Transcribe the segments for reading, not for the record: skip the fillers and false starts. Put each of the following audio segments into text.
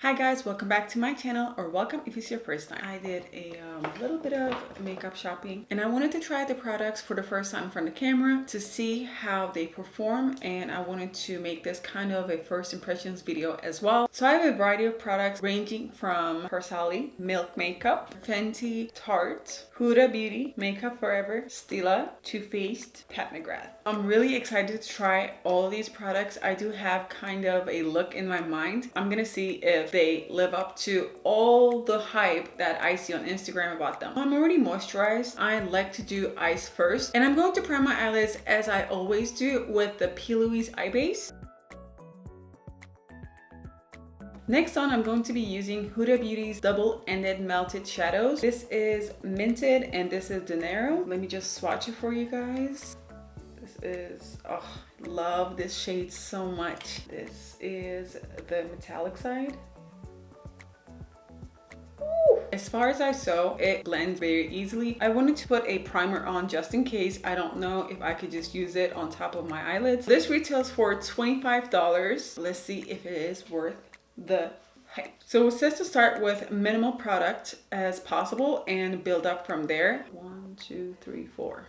Hi guys, welcome back to my channel, or welcome if it's your first time. I did a little bit of makeup shopping and I wanted to try the products for the first time in front of the camera to see how they perform, and I wanted to make this kind of a first impressions video as well. So I have a variety of products ranging from PELINYC, Milk Makeup, Fenty, Tarte, Huda Beauty, Makeup Forever, Stila, Too Faced, Pat McGrath. I'm really excited to try all these products. I do have kind of a look in my mind. I'm gonna see if they live up to all the hype that I see on Instagram about them. I'm already moisturized. I like to do eyes first, and I'm going to prime my eyelids as I always do with the PELINYC eye base. Next on, I'm going to be using Huda Beauty's double-ended melted shadows. This is Minted and this is Dinero. Let me just swatch it for you guys. This is, oh, love this shade so much. This is the metallic side. Ooh. As far as I saw, it blends very easily. I wanted to put a primer on just in case. I don't know if I could just use it on top of my eyelids. This retails for $25. Let's see if it is worth the hype. So it says to start with minimal product as possible and build up from there. 1, 2, 3, 4.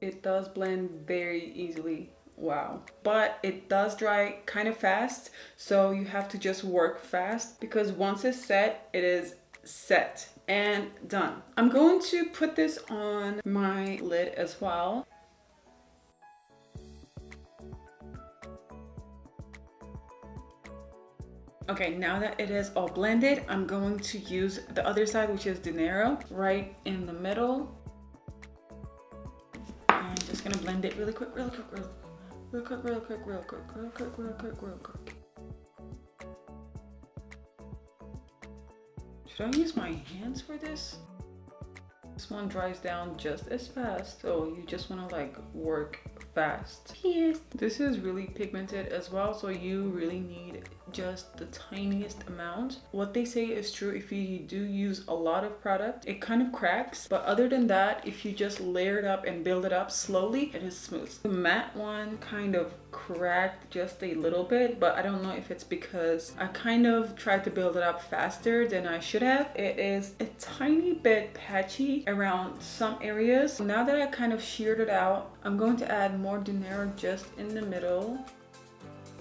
It does blend very easily. Wow. But it does dry kind of fast, so you have to just work fast because once it's set, it is set and done. I'm going to put this on my lid as well. Okay, now that it is all blended, I'm going to use the other side, which is Dinero, right in the middle. I'm just gonna blend it really quick, real quick, real quick, real quick, real quick, real quick, real quick, real quick, real quick. Should I use my hands for this? This one dries down just as fast, so you just want to like work fast. Yes. This is really pigmented as well, so you really need just the tiniest amount. What they say is true. If you do use a lot of product, it kind of cracks, but other than that, if you just layer it up and build it up slowly, it is smooth. The matte one kind of cracked just a little bit, but I don't know if it's because I kind of tried to build it up faster than I should have. It is a tiny bit patchy around some areas. Now that I kind of sheared it out, I'm going to add more Dinero just in the middle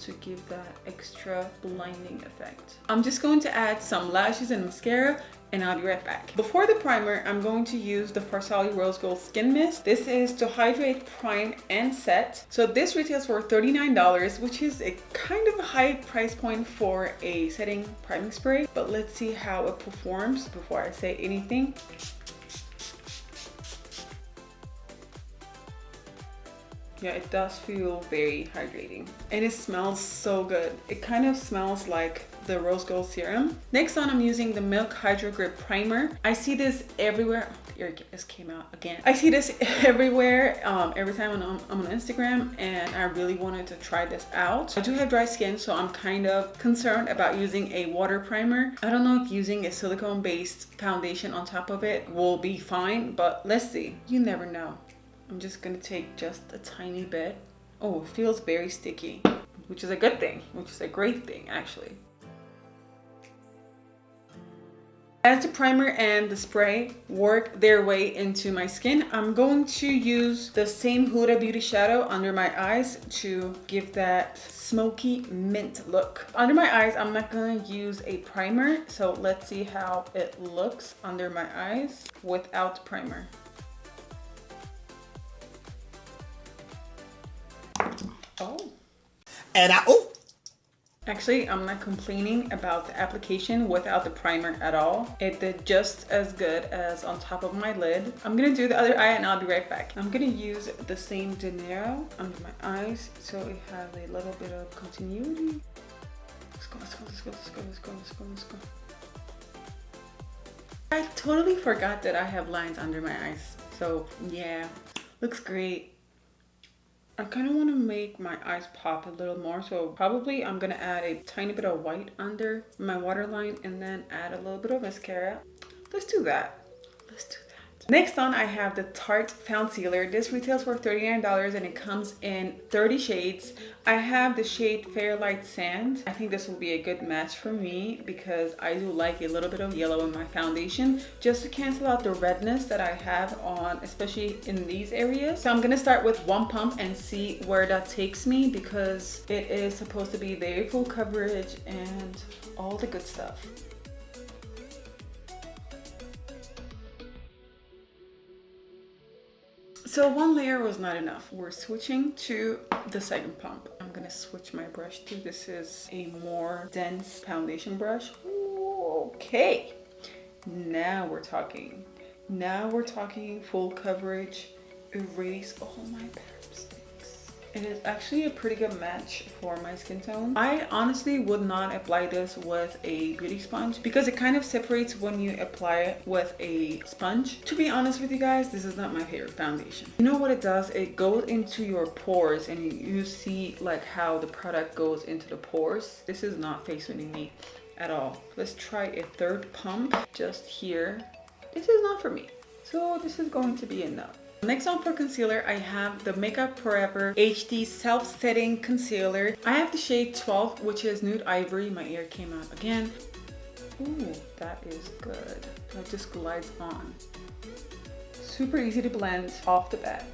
to give that extra blinding effect. I'm just going to add some lashes and mascara, and I'll be right back. Before the primer, I'm going to use the Farsali Rose Gold Skin Mist. This is to hydrate, prime, and set. So this retails for $39, which is a kind of a high price point for a setting priming spray. But let's see how it performs before I say anything. Yeah, it does feel very hydrating and it smells so good. It kind of smells like the rose gold serum. Next on, I'm using the Milk Hydro Grip Primer. I see this everywhere. The ear just came out again. I see this everywhere every time I'm on Instagram, and I really wanted to try this out. I do have dry skin, so I'm kind of concerned about using a water primer. I don't know if using a silicone based foundation on top of it will be fine, but let's see. You never know. I'm just gonna take just a tiny bit. Oh, it feels very sticky, which is a good thing, which is a great thing actually. As the primer and the spray work their way into my skin, I'm going to use the same Huda Beauty shadow under my eyes to give that smoky mint look. Under my eyes, I'm not gonna use a primer, so let's see how it looks under my eyes without primer. Oh. And actually, I'm not complaining about the application without the primer at all. It did just as good as on top of my lid. I'm gonna do the other eye and I'll be right back. I'm gonna use the same Dinero under my eyes so it has a little bit of continuity. Let's go, let's go, let's go, let's go, let's go, let's go, let's go. I totally forgot that I have lines under my eyes. So yeah, looks great. I kind of want to make my eyes pop a little more, so probably I'm going to add a tiny bit of white under my waterline and then add a little bit of mascara. Let's do that. Let's do that. Next on, I have the Tarte Concealer. This retails for $39 and it comes in 30 shades. I have the shade Fairlight Sand. I think this will be a good match for me because I do like a little bit of yellow in my foundation just to cancel out the redness that I have on, especially in these areas. So I'm gonna start with one pump and see where that takes me because it is supposed to be very full coverage and all the good stuff. So one layer was not enough. We're switching to the second pump. I'm gonna switch my brush too. This is a more dense foundation brush. Ooh, okay, now we're talking. Now we're talking full coverage, erase all my sticks. It is actually a pretty good match for my skin tone. I honestly would not apply this with a beauty sponge because it kind of separates when you apply it with a sponge. To be honest with you guys, this is not my favorite foundation. You know what it does? It goes into your pores and you see like how the product goes into the pores. This is not face-winning me at all. Let's try a third pump just here. This is not for me, so this is going to be enough. Next on for concealer, I have the Makeup Forever HD Self-Setting Concealer. I have the shade 12, which is Nude Ivory. My ear came out again. Ooh, that is good. That just glides on. Super easy to blend off the bat.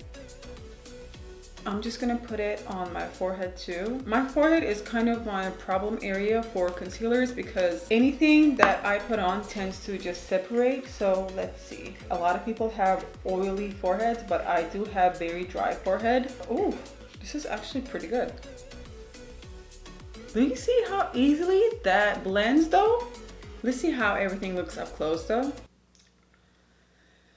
I'm just gonna put it on my forehead too. My forehead is kind of my problem area for concealers because anything that I put on tends to just separate. So let's see. A lot of people have oily foreheads, but I do have very dry forehead. Oh, this is actually pretty good. Do you see how easily that blends though? Let's see how everything looks up close though.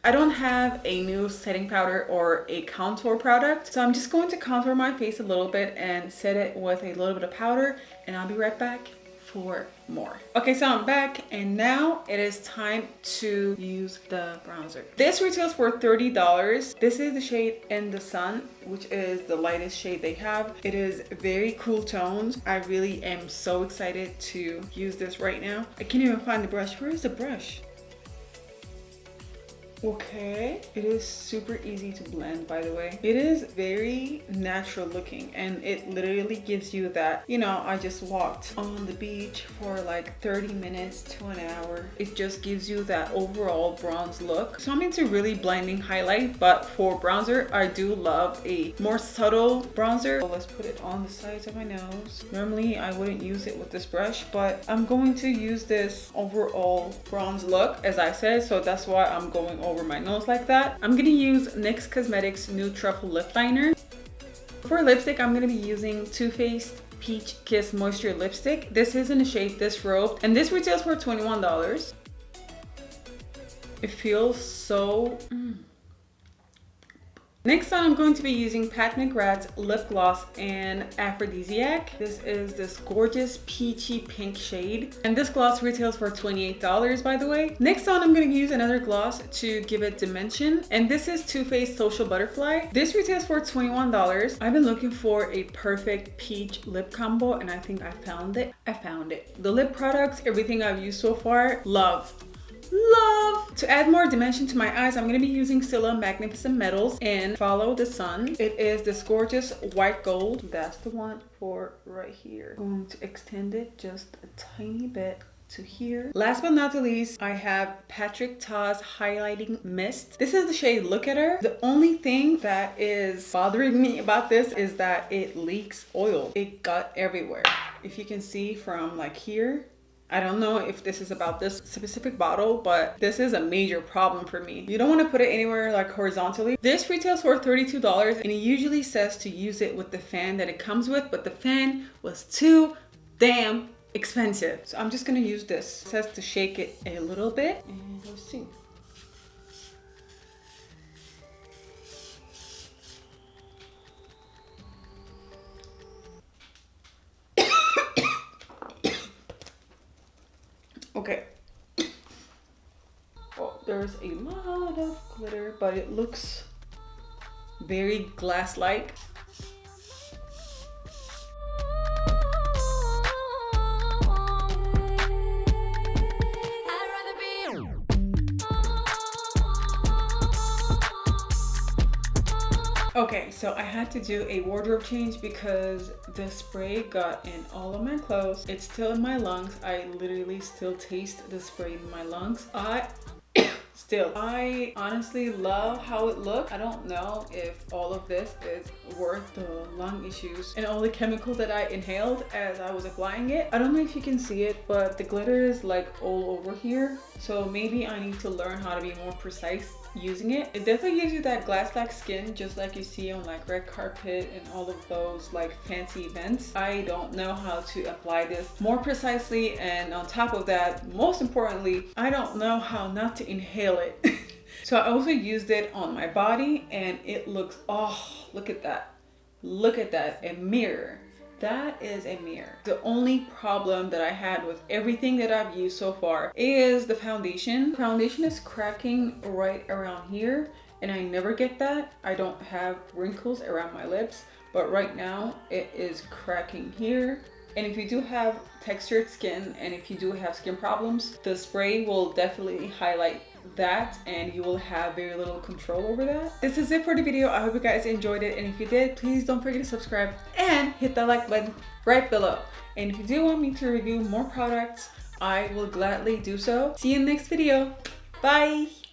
I don't have a new setting powder or a contour product, so I'm just going to contour my face a little bit and set it with a little bit of powder, and I'll be right back for more. Okay, so I'm back and now it is time to use the bronzer. This retails for $30. This is the shade In the Sun, which is the lightest shade they have. It is very cool toned. I really am so excited to use this right now. I can't even find the brush. Where is the brush? Okay, it is super easy to blend, by the way. It is very natural looking and it literally gives you that, you know, I just walked on the beach for like 30 minutes to an hour. It just gives you that overall bronze look. So I'm into really blending highlight, but for bronzer, I do love a more subtle bronzer. So let's put it on the sides of my nose. Normally, I wouldn't use it with this brush, but I'm going to use this overall bronze look, as I said, so that's why I'm going over my nose like that. I'm gonna use NYX Cosmetics Nude Truffle Lip Liner. For lipstick, I'm gonna be using Too Faced Peach Kiss Moisture Lipstick. This is in the shade Disrobed, and this retails for $21. It feels so... Next on, I'm going to be using Pat McGrath's Lip Gloss and Aphrodisiac. This is this gorgeous peachy pink shade. And this gloss retails for $28, by the way. Next on, I'm going to use another gloss to give it dimension. And this is Too Faced Social Butterfly. This retails for $21. I've been looking for a perfect peach lip combo and I think I found it. The lip products, everything I've used so far, love. To add more dimension to my eyes, I'm going to be using Stila Magnificent Metals in Follow the Sun. It is this gorgeous white gold. That's the one for right here. I'm going to extend it just a tiny bit to here. Last but not the least, I have Patrick Ta's Highlighting Mist. This is the shade Look at Her. The only thing that is bothering me about this is that it leaks oil. It got everywhere. If you can see from like here, I don't know if this is about this specific bottle, but this is a major problem for me. You don't want to put it anywhere like horizontally. This retails for $32 and it usually says to use it with the fan that it comes with, but the fan was too damn expensive. So I'm just gonna use this. It says to shake it a little bit and let's see. Okay. Oh, there's a lot of glitter, but it looks very glass-like. Okay, so I had to do a wardrobe change because the spray got in all of my clothes. It's still in my lungs. I literally still taste the spray in my lungs. I honestly love how it looks. I don't know if all of this is worth the lung issues and all the chemicals that I inhaled as I was applying it. I don't know if you can see it, but the glitter is like all over here. So maybe I need to learn how to be more precise using it. It definitely gives you that glass-like skin, just like you see on like red carpet and all of those like fancy events. I don't know how to apply this more precisely, and on top of that, most importantly, I don't know how not to inhale it. So I also used it on my body and it looks, oh, look at that. Look at that, a mirror. That is a mirror. The only problem that I had with everything that I've used so far is the foundation. Foundation is cracking right around here and I never get that. I don't have wrinkles around my lips, but right now it is cracking here. And if you do have textured skin and if you do have skin problems, the spray will definitely highlight that and you will have very little control over that. This is it for the video. I hope you guys enjoyed it, and if you did, please don't forget to subscribe and hit that like button right below. And if you do want me to review more products, I will gladly do so. See you in the next video. Bye.